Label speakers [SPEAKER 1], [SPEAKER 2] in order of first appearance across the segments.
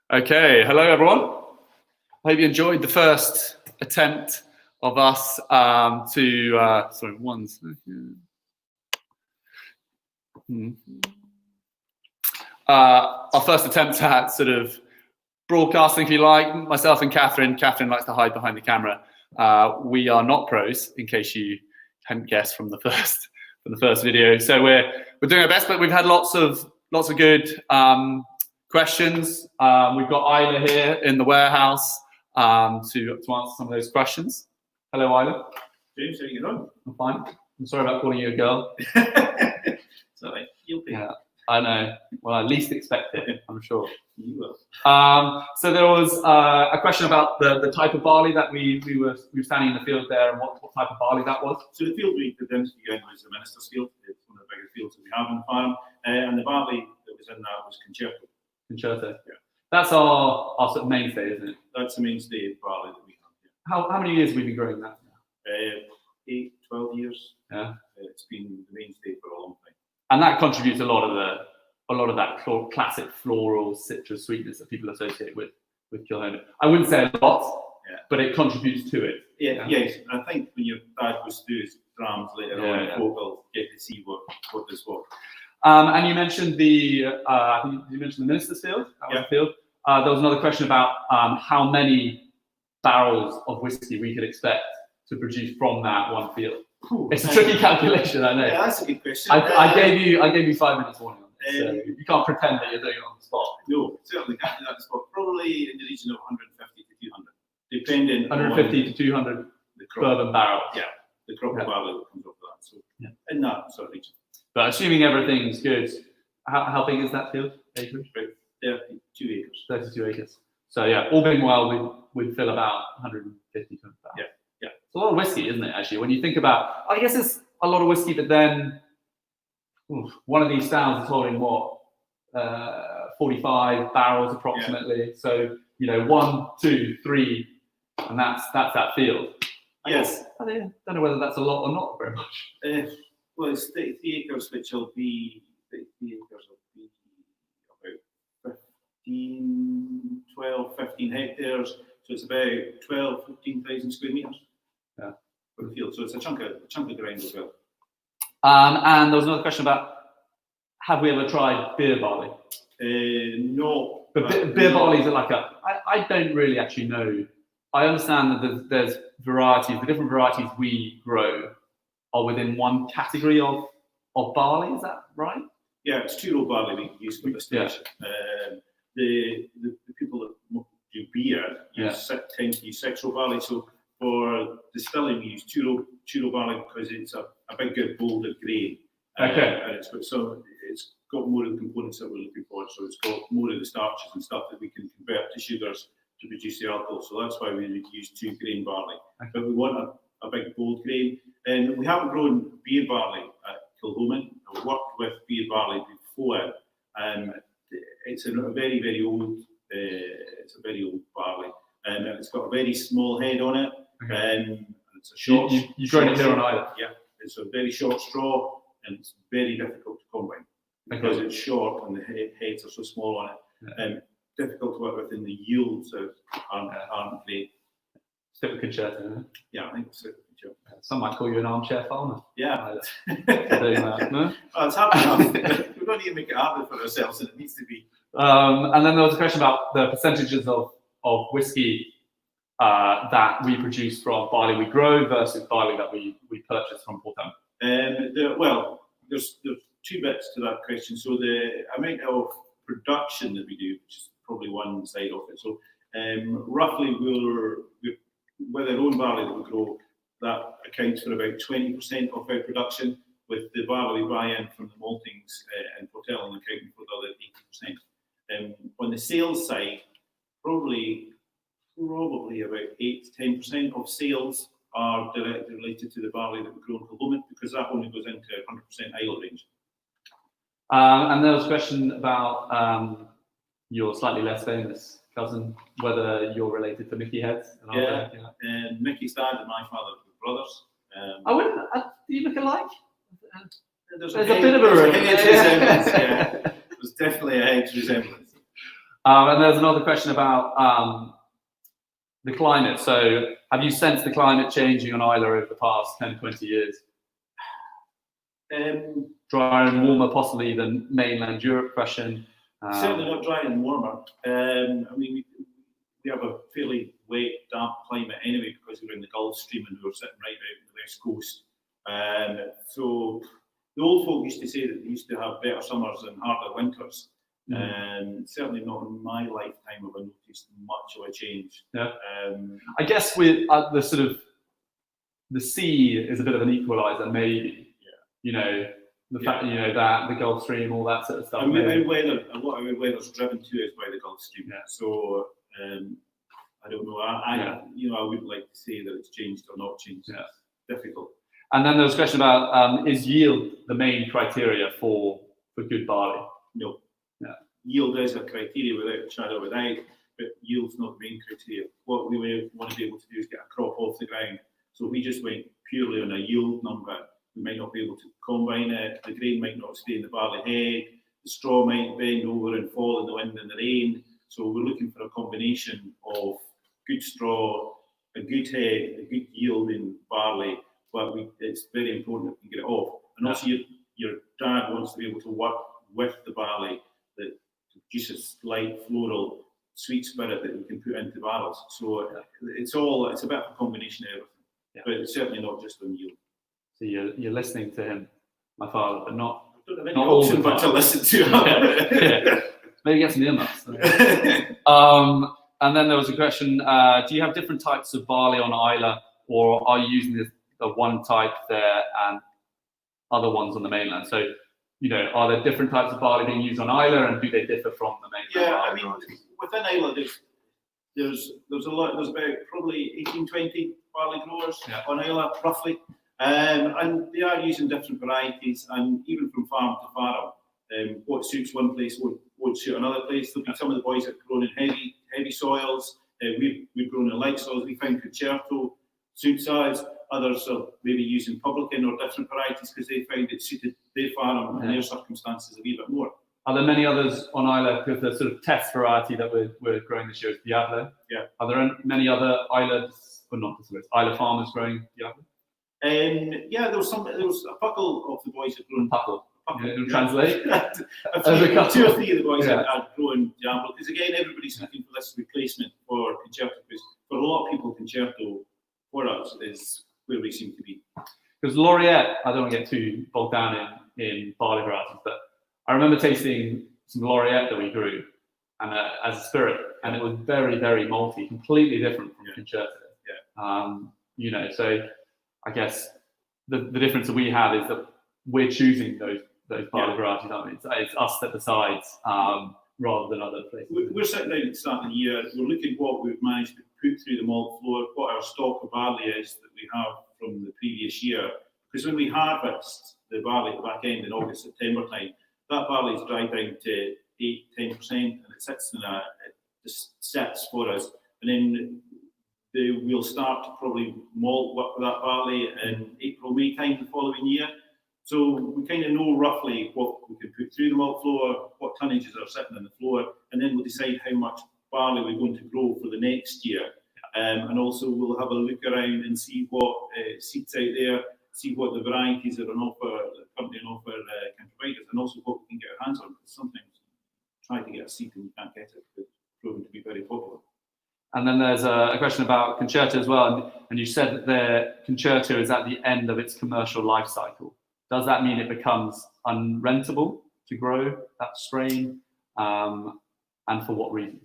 [SPEAKER 1] Okay, hello everyone. I hope you enjoyed the first attempt of us our first attempt at sort of broadcasting, if you like. Myself and Catherine likes to hide behind the camera. We are not pros, in case you hadn't guessed from the first video. So we're doing our best, but we've had lots of good questions. We've got Islay here in the warehouse to answer some of those questions. Hello, Islay.
[SPEAKER 2] James, how are you doing?
[SPEAKER 1] I'm fine. I'm sorry about calling you a girl.
[SPEAKER 2] Sorry, you'll be.
[SPEAKER 1] Yeah, I know. Well, I least expect it, I'm sure.
[SPEAKER 2] You will.
[SPEAKER 1] So there was a question about the type of barley that we were standing in the field there, and what type of barley that was.
[SPEAKER 2] So the field we did into was the Minister's Field. It's one of the bigger fields that we have on the farm, and the barley that was in that was Concerto.
[SPEAKER 1] Concerto.
[SPEAKER 2] Yeah.
[SPEAKER 1] That's our sort of mainstay, isn't it?
[SPEAKER 2] That's the mainstay of barley that we have. Yeah.
[SPEAKER 1] How many years have we been growing that?
[SPEAKER 2] 8, 12 years.
[SPEAKER 1] Yeah.
[SPEAKER 2] It's been the mainstay for a long time.
[SPEAKER 1] And that contributes a lot of that classic floral citrus sweetness that people associate with Kilhona. I wouldn't say a lot, but it contributes to it.
[SPEAKER 2] Yeah. Yes. I think when your dad goes through his drams later on, folk will get to see what this was.
[SPEAKER 1] And you mentioned I think you mentioned the Minister's Field. That was the field. There was another question about how many barrels of whiskey we could expect to produce from that one field. It's a tricky calculation, I know.
[SPEAKER 2] Yeah, that's a good question.
[SPEAKER 1] I gave you 5 minutes warning on this, so you can't pretend that you're doing it on the spot.
[SPEAKER 2] No, certainly can't do that on the spot. Probably in the region of 150 to 200, depending
[SPEAKER 1] 150 to 200 bourbon barrels.
[SPEAKER 2] Yeah, the crop of barley that comes off of that. So in that sort of region.
[SPEAKER 1] But assuming everything's good, how big is that field? Acreage?
[SPEAKER 2] 32 acres.
[SPEAKER 1] 32 acres. So yeah, all being well, we'd fill about 150 to 100 barrels.
[SPEAKER 2] Yeah.
[SPEAKER 1] It's a lot of whiskey, isn't it, actually? When you think about, I guess it's a lot of whiskey, but then one of these styles is holding 45 barrels approximately. So, 1, 2, 3, and that's that field.
[SPEAKER 2] Yes.
[SPEAKER 1] I don't know whether that's a lot or not very much.
[SPEAKER 2] Well, it's 33 acres, which will be about 15 hectares. So it's about 15,000 square meters.
[SPEAKER 1] Yeah.
[SPEAKER 2] For the field. So it's a chunk of ground as well.
[SPEAKER 1] And there was another question about, have we ever tried beer barley?
[SPEAKER 2] No.
[SPEAKER 1] But beer barley is like I don't really actually know. I understand that there's varieties. The different varieties we grow are within one category of barley. Is that right?
[SPEAKER 2] Yeah, it's two-row barley we use for this stage. The people that do beer tend to use 6-row barley. So for distilling, we use two-row barley because it's a bigger, bolder grain.
[SPEAKER 1] Okay.
[SPEAKER 2] And it's got more of the components that we're looking for. So it's got more of the starches and stuff that we can convert to sugars to produce the alcohol. So that's why we use 2-grain barley. Okay. But we want a big, bold grain. And we haven't grown beer barley at Kilhona. I've worked with beer barley before. It's a very, very old. It's a very old barley, and it's got a very small head on it. And it's a short.
[SPEAKER 1] You've grown it here on Islay.
[SPEAKER 2] Yeah, it's a very short straw, and it's very difficult to combine because it's short and the heads are so small on it, and difficult to work with. And the yields aren't great.
[SPEAKER 1] Stick with Concerto.
[SPEAKER 2] Yeah, I think so.
[SPEAKER 1] Some might call you an armchair farmer.
[SPEAKER 2] Yeah.
[SPEAKER 1] No?
[SPEAKER 2] Well, it's hard enough. We don't need to make it harder for ourselves, and it needs to be.
[SPEAKER 1] And then there was a question about the percentages of whiskey that we produce from barley we grow versus barley that we purchase from Portham.
[SPEAKER 2] Well, there's 2 bits to that question. So the amount of production that we do, which is probably one side of it. So roughly we're with our own barley that we grow, that accounts for about 20% of our production, with the barley we buy in from the maltings and Portham accounting for the other 80%. On the sales side, probably about 8 to 10% of sales are directly related to the barley that we grow in Kilhona, because that only goes into 100% Islay range.
[SPEAKER 1] And there was a question about your slightly less famous cousin, whether you're related to Islay Heads.
[SPEAKER 2] And Mickey's dad and my father were brothers.
[SPEAKER 1] I wouldn't. Do you look alike?
[SPEAKER 2] There's
[SPEAKER 1] a bit of a
[SPEAKER 2] hedge resemblance. Yeah, there's definitely a hedge resemblance.
[SPEAKER 1] And there's another question about the climate. So have you sensed the climate changing on Islay over the past 10, 20 years? Drier and warmer possibly than mainland Europe question.
[SPEAKER 2] Certainly not dry and warmer. I mean, we have a fairly wet, damp climate anyway because we're in the Gulf Stream and we're sitting right out on the west coast. So the old folk used to say that they used to have better summers and harder winters. Certainly not in my lifetime have I noticed much of a change.
[SPEAKER 1] Yeah. I guess with the sort of the sea is a bit of an equalizer, maybe. Yeah. You know, the fact you know that the Gulf Stream, all that sort of stuff.
[SPEAKER 2] And our weather, a lot of our weather's driven to us by the Gulf Stream.
[SPEAKER 1] Yeah.
[SPEAKER 2] So I don't know. I you know, I would like to say that it's changed or not changed.
[SPEAKER 1] Yeah.
[SPEAKER 2] It's difficult.
[SPEAKER 1] And then there was a question about is yield the main criteria for good barley?
[SPEAKER 2] No.
[SPEAKER 1] Yeah.
[SPEAKER 2] Yield is a criteria without a shadow of a doubt, but yield's not the main criteria. What we want to be able to do is get a crop off the ground. So if we just went purely on a yield number, we might not be able to combine it, the grain might not stay in the barley head, the straw might bend over and fall in the wind and the rain. So we're looking for a combination of good straw, a good head, a good yield in barley, but it's very important that we get it off. And also your dad wants to be able to work with the barley that produces slight floral sweet spirit that we can put into barrels. So it's a bit of a combination of everything, but it's certainly not just on yield.
[SPEAKER 1] So you're listening to him, my father, but not
[SPEAKER 2] not all the but to listen to.
[SPEAKER 1] Maybe get some earmuffs. And then there was a question: do you have different types of barley on Islay, or are you using the one type there and other ones on the mainland? So, you know, are there different types of barley being used on Islay, and do they differ from the mainland?
[SPEAKER 2] Yeah, I mean, within Islay, there's a lot. There's about probably 18-20 barley growers on Islay, roughly. And they are using different varieties, and even from farm to farm, what suits one place won't suit another place. There'll be some of the boys that are grown in heavy soils. We've grown in light soils. We find Concerto suits us. Others are maybe using Publican or different varieties because they find it suited their farm and their circumstances a wee bit more.
[SPEAKER 1] Are there many others on Islay? Because the sort of test variety that we're growing this year is Diablo. Yeah. Are there many other Islay farmers growing Diablo?
[SPEAKER 2] Yeah, there was a couple of the boys that grown
[SPEAKER 1] Puckle. Translate.
[SPEAKER 2] Two or three of the boys that are growing Diablo, because again, everybody's looking for this replacement for Concerto. Because for a lot of people, Concerto for us is where we seem to be.
[SPEAKER 1] Because Laureate, I don't want to get too bogged down in barley varieties, but I remember tasting some Laureate that we grew, and as a spirit, and it was very, very malty, completely different from Concerto. Yeah. You know, so I guess the difference that we have is that we're choosing those barley varieties, aren't we? It's us that decides rather than other places.
[SPEAKER 2] We're sitting down at the start of the year, we're looking at what we've managed to put through the malt floor, what our stock of barley is that we have from the previous year. Because when we harvest the barley at the back end in August, September time, that barley is dried down to 8-10%, and it sits it just sits for us. And then we'll start to probably malt work with that barley in April, May time the following year. So we kind of know roughly what we can put through the malt floor, what tonnages are sitting on the floor, and then we'll decide how much barley we're going to grow for the next year. And also we'll have a look around and see what seeds out there, see what the varieties that are on offer, the company on offer can provide us, and also what we can get our hands on. Because sometimes try to get a seed and you can't get it, but it's proven to be very popular.
[SPEAKER 1] And then there's a question about Concerto as well, and you said that the Concerto is at the end of its commercial life cycle. Does that mean it becomes unrentable to grow that strain, and for what reasons?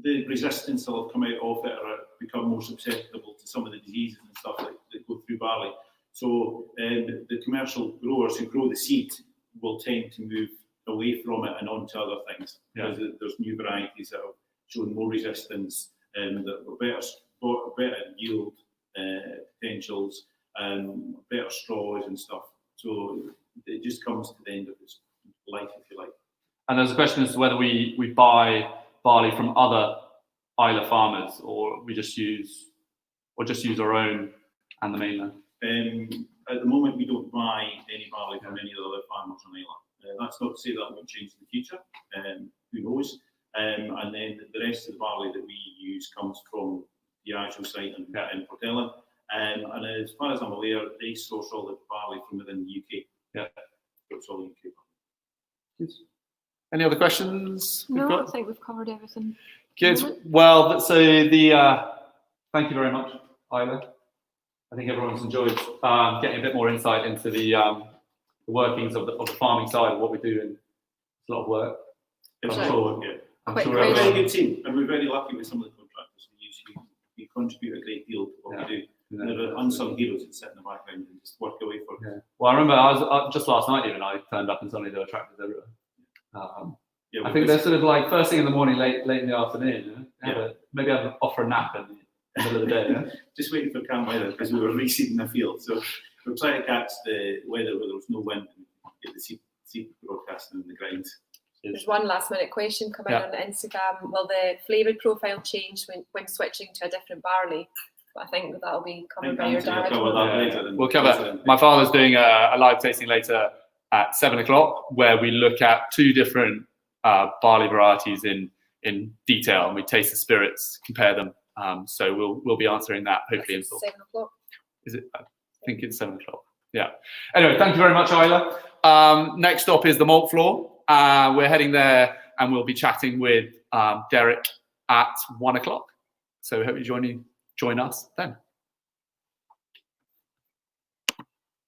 [SPEAKER 1] The resistance that will come out of it or become more susceptible to some of the diseases and stuff that go through barley. So the commercial growers who grow the seed will tend to move away from it and on to other things. Because there's new varieties that have shown more resistance and that are better yield potentials, better straws and stuff. So it just comes to the end of its life, if you like. And there's a question as to whether we buy barley from other Islay farmers, or we just use our own and the mainland.
[SPEAKER 2] At the moment, we don't buy any barley from any of the other farmers on Islay. That's not to say that won't change in the future. Who in Portella. And as far as I'm aware, they source all the barley from within the UK.
[SPEAKER 1] Yeah.
[SPEAKER 2] So it's all UK.
[SPEAKER 1] Good. Any other questions?
[SPEAKER 3] No, I think we've covered everything.
[SPEAKER 1] Good. Well, so thank you very much, Isla. I think everyone's enjoyed getting a bit more insight into the workings of the farming side of what we do, and it's a lot of work. I'm sure
[SPEAKER 2] We're a very good team, and we're very lucky with some of the contractors we use who contribute a great deal to what we do.
[SPEAKER 1] Yeah.
[SPEAKER 2] They're unsung heroes that sit in the background and just work away for us.
[SPEAKER 1] Yeah. Well, I remember I was just last night even, I turned up and suddenly there were tractors everywhere. I think they're sort of like first thing in the morning, late in the afternoon. Maybe I'd offer a nap in the middle of the day. Yeah?
[SPEAKER 2] Just waiting for calm weather because we were reseeding the field. So we're trying to catch the weather where there was no wind and get the seed broadcasting in the ground.
[SPEAKER 3] There's one last minute question coming on Instagram. Will the flavour profile change when switching to a different barley? But I think that'll be covered by your dad.
[SPEAKER 1] We'll cover. My father's doing a live tasting later at 7 o'clock, where we look at 2 different barley varieties in detail, and we taste the spirits, compare them. So we'll be answering that hopefully in
[SPEAKER 3] 7 o'clock.
[SPEAKER 1] Is it? I think it's 7 o'clock. Yeah. Anyway, thank you very much, Isla. Next stop is the malt floor. We're heading there, and we'll be chatting with Derek at 1 o'clock. So we hope you join us then.